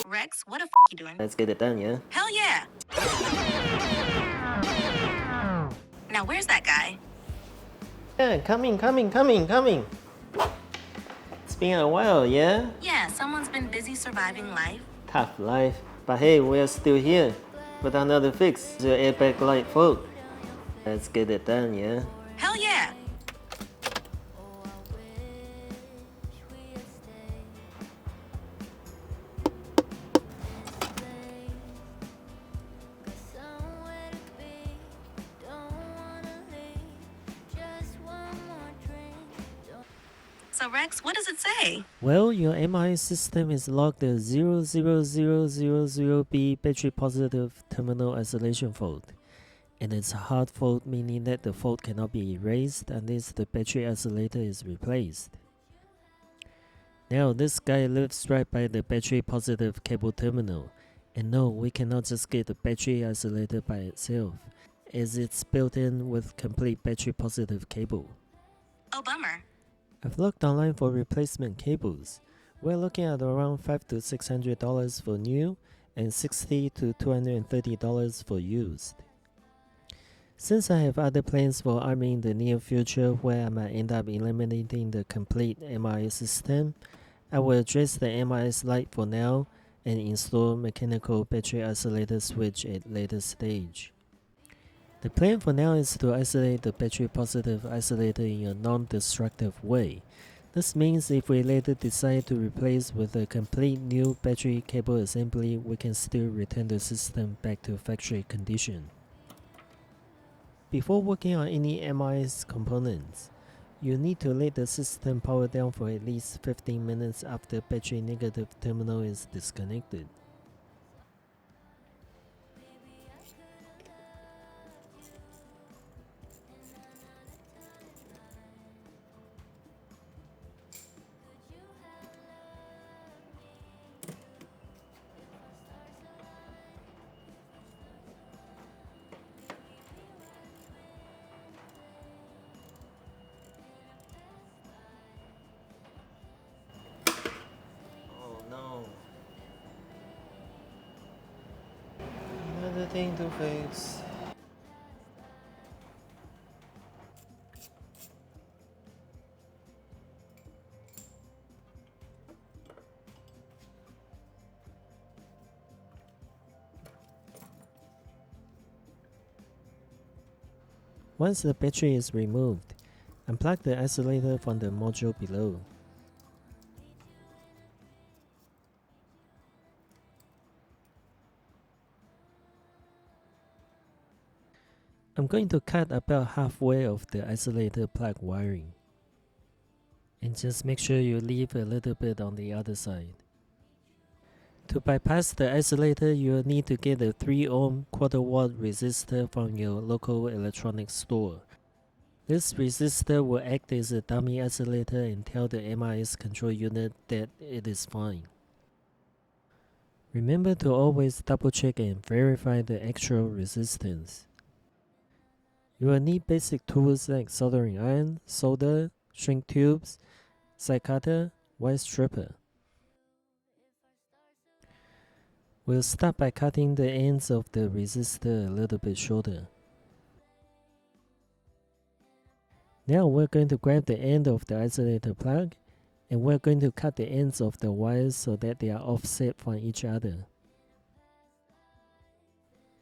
Rex, what the f you doing? Let's get it done, yeah? Hell yeah! Now where's that guy? Yeah, coming. It's been a while, yeah? Yeah, someone's been busy surviving life. Tough life. But hey, we're still here with another fix. The airbag light fault. Let's get it done, yeah? Hell yeah! So Rex, what does it say? Well, your MI system is logged as 00000B battery positive terminal isolation fault. And it's a hard fault, meaning that the fault cannot be erased unless the battery isolator is replaced. Now, this guy lives right by the battery positive cable terminal. And no, we cannot just get the battery isolator by itself, as it's built in with complete battery positive cable. Oh, bummer. I've looked online for replacement cables. We're looking at around $500 to $600 for new and $60 to $230 for used. Since I have other plans for Army in the near future where I might end up eliminating the complete MIS system, I will address the MIS light for now and install mechanical battery isolator switch at later stage. The plan for now is to isolate the battery positive isolator in a non-destructive way. This means if we later decide to replace with a complete new battery cable assembly, we can still return the system back to factory condition. Before working on any MIS components, you need to let the system power down for at least 15 minutes after battery negative terminal is disconnected. Another thing to fix. Once the battery is removed, unplug the isolator from the module below. I'm going to cut about halfway of the isolator plug wiring. And just make sure you leave a little bit on the other side. To bypass the isolator, you will need to get a 3 ohm quarter watt resistor from your local electronics store. This resistor will act as a dummy isolator and tell the MIS control unit that it is fine. Remember to always double check and verify the actual resistance. You will need basic tools like soldering iron, solder, shrink tubes, side cutter, wire stripper. We'll start by cutting the ends of the resistor a little bit shorter. Now we're going to grab the end of the isolator plug and we're going to cut the ends of the wires so that they are offset from each other.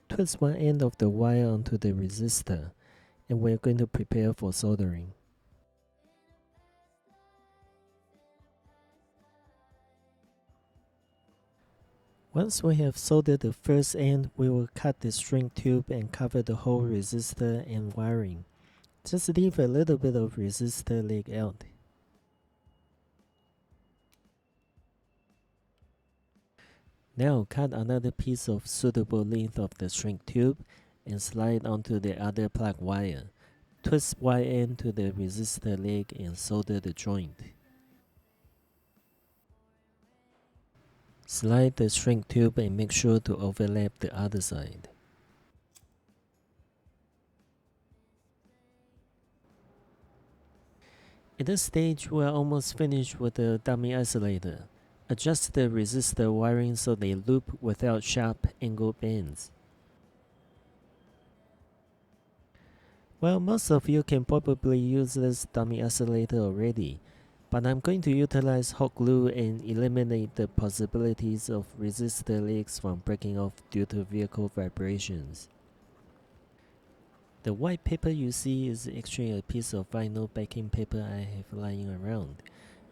Twist one end of the wire onto the resistor and we're going to prepare for soldering. Once we have soldered the first end, we will cut the string tube and cover the whole resistor and wiring. Just leave a little bit of resistor leg out. Now cut another piece of suitable length of the string tube and slide onto the other plug wire. Twist one end to the resistor leg and solder the joint. Slide the string tube and make sure to overlap the other side. At this stage, we are almost finished with the dummy isolator. Adjust the resistor wiring so they loop without sharp angle bends. Well, most of you can probably use this dummy isolator already, but I'm going to utilize hot glue and eliminate the possibilities of resistor leaks from breaking off due to vehicle vibrations. The white paper you see is actually a piece of vinyl backing paper I have lying around.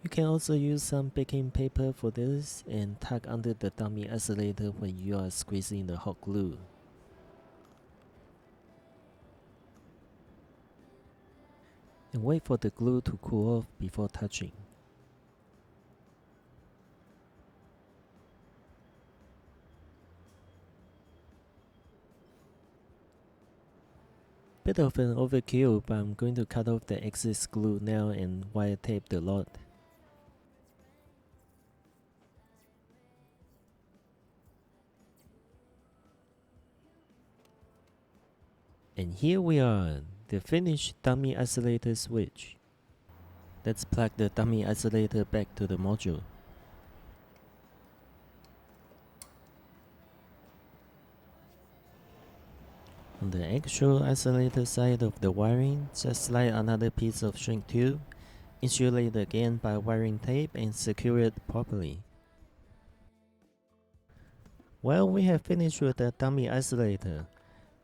You can also use some baking paper for this and tuck under the dummy isolator when you are squeezing the hot glue. And wait for the glue to cool off before touching. Bit of an overkill, but I'm going to cut off the excess glue now and wire tape the lot. And here we are, the finished dummy isolator switch. Let's plug the dummy isolator back to the module. On the actual isolator side of the wiring, just slide another piece of shrink tube, insulate again by wiring tape and secure it properly. Well, we have finished with the dummy isolator.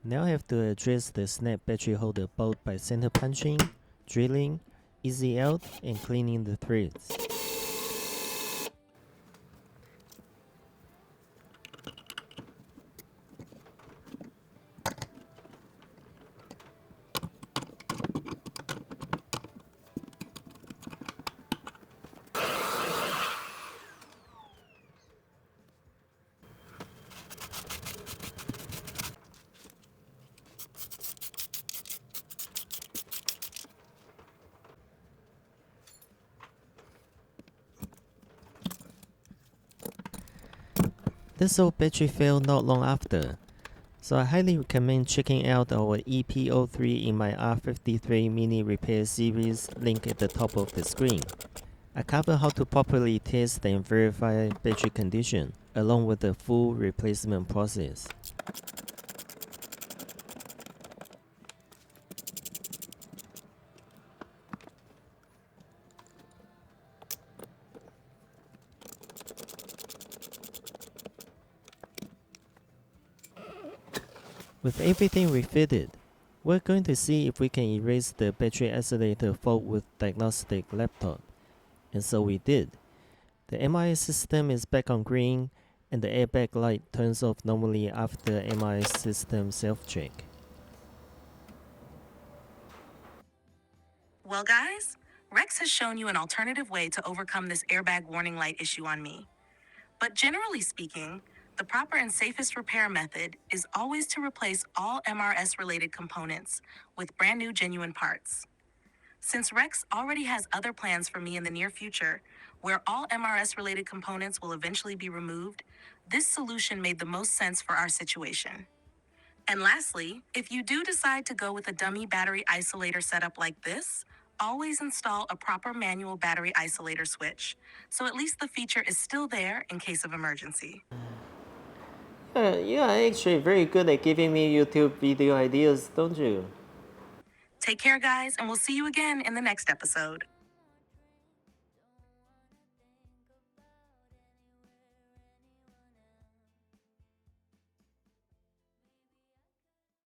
Now I have to address the snap battery holder bolt by center punching, drilling, easy out, and cleaning the threads. This old battery failed not long after, so I highly recommend checking out our EP03 in my R53 MINI repair series, link at the top of the screen. I cover how to properly test and verify battery condition, along with the full replacement process. With everything refitted, we're going to see if we can erase the battery isolator fault with diagnostic laptop. And so we did. The MIS system is back on green, and the airbag light turns off normally after MIS system self-check. Well, guys, Rex has shown you an alternative way to overcome this airbag warning light issue on me. But generally speaking, the proper and safest repair method is always to replace all MRS-related components with brand new genuine parts. Since Rex already has other plans for me in the near future, where all MRS-related components will eventually be removed, this solution made the most sense for our situation. And lastly, if you do decide to go with a dummy battery isolator setup like this, always install a proper manual battery isolator switch, so at least the feature is still there in case of emergency. You are actually very good at giving me YouTube video ideas, don't you? Take care, guys, and we'll see you again in the next episode.